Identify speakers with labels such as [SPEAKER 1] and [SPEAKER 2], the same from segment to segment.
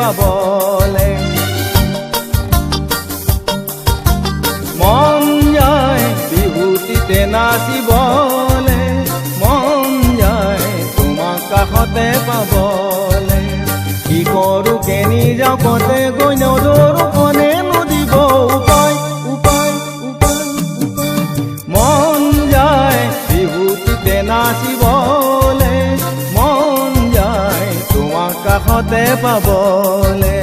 [SPEAKER 1] পাবলে মন যায় বিহুটিতে নাচিবলে মন যায় তোমাক কাষতে পাবলে কি কৰো কেনি যাওঁ কতে গৈ নদৰো কনে নদীব উপায় উপায় উপায় উপায় মন যায় বিহুটিতে নাচিবলে মন যায় তোমাক কাষতে পাবলে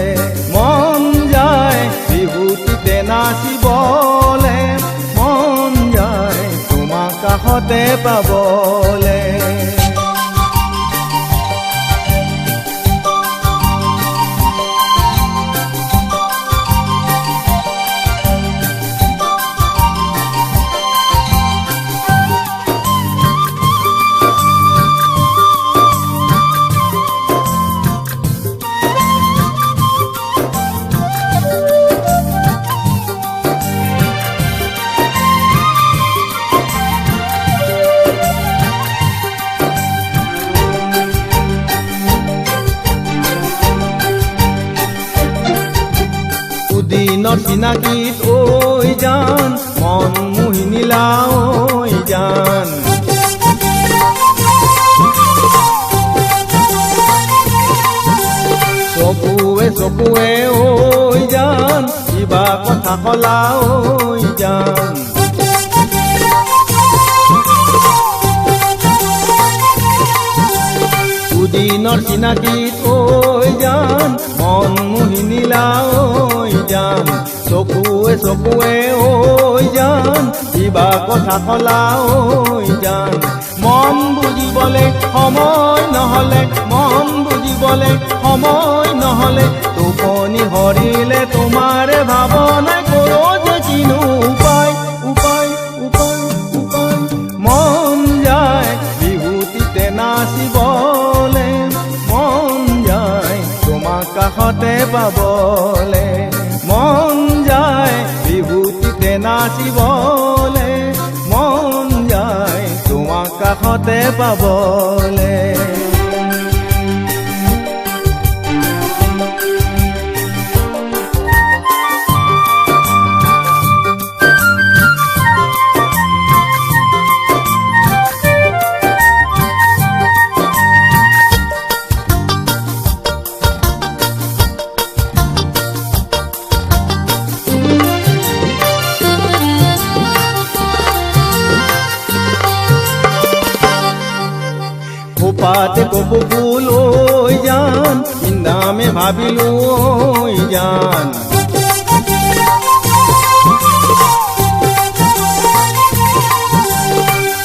[SPEAKER 1] মন যায় বিহুটিতে নাচিবলে মন যায় তোমাক কাষতে পাবলে দিনৰ চিনাকিত ঐ জান মন মোহিনীলা ঐ জান চকুৱে চকুৱে ঐ জান কিবা কথা কলা ঐ জান দিনৰ চিনাকিত ঐ জান মন মোহিনীলা ঐ জান চকুৱে চকুৱে ঐ জান কিবা কথা কলা ঐ জান মন বুজিবলে সময় নহলে মন বুজিবলে সময় নহলে টোপনি হৰিলে তোমাৰে ভাৱনাই কৰো যে কিনো উপায় উপায় উপায় উপায় মন যায় বিহুটিতে নাচিবলে মন যায় তোমাক কাষতে পাবলে মন যায় বিহুটিতে নাচিবলে মন যায় তোমাক কাষতে পাবলে খোপাতে কপৌ ফুল ঐ জান নামে ভাবিলো ঐ জান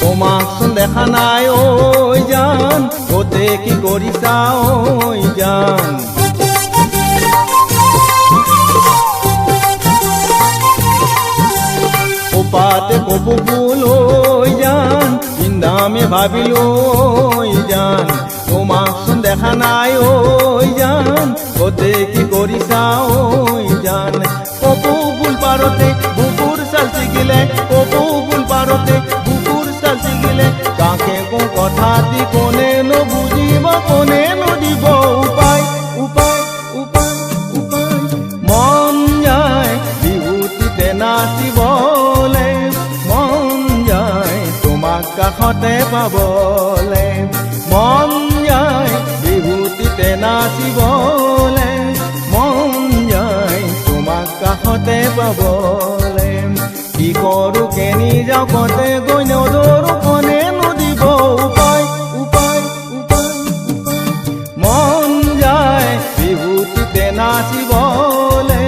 [SPEAKER 1] তোমাকচোন দেখা নাই ঐ জান কতে কি কৰিছা ঐ জান খোপাতে কপৌ ফুল ঐ জান নামে ভাবিলো ঐ জান তোমাকচোন দেখা নাই ঐ জান কতে কি কৰিছা ঐ জান কপৌ ফুল পাৰতে বুকুৰ চাল ছিগিলে কপৌ ফুল পাৰতে বুকুৰ চাল ছিগিলে কাকে কো কথাটি কোনে নুবুজিব কোনে নুদিব উপায় উপায় উপায় উপায় মন যায় বিহুটিতে নাচিবলে মন যায় তোমাক কাষতে পাবলে মন যায় বিহুটিতে নাচিবলে মন যায় তোমাক কাষতে পাবলে কি কৰো কেনি যাওঁ কতে গৈ নদৰো কনে নদীব উপায় উপায় উপায় উপায় মন যায় বিহুটিতে নাচিবলে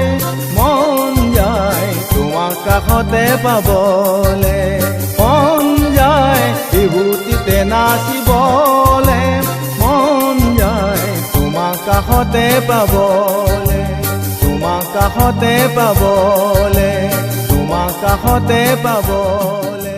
[SPEAKER 1] মন যায় তোমাক কাষতে পাবলে মন যায় বিহুটিতে নাচিবলে মন যায় তোমাক কাষতে পাবলে তোমাক কাষতে পাবলে তোমাক কাষতে পাবলে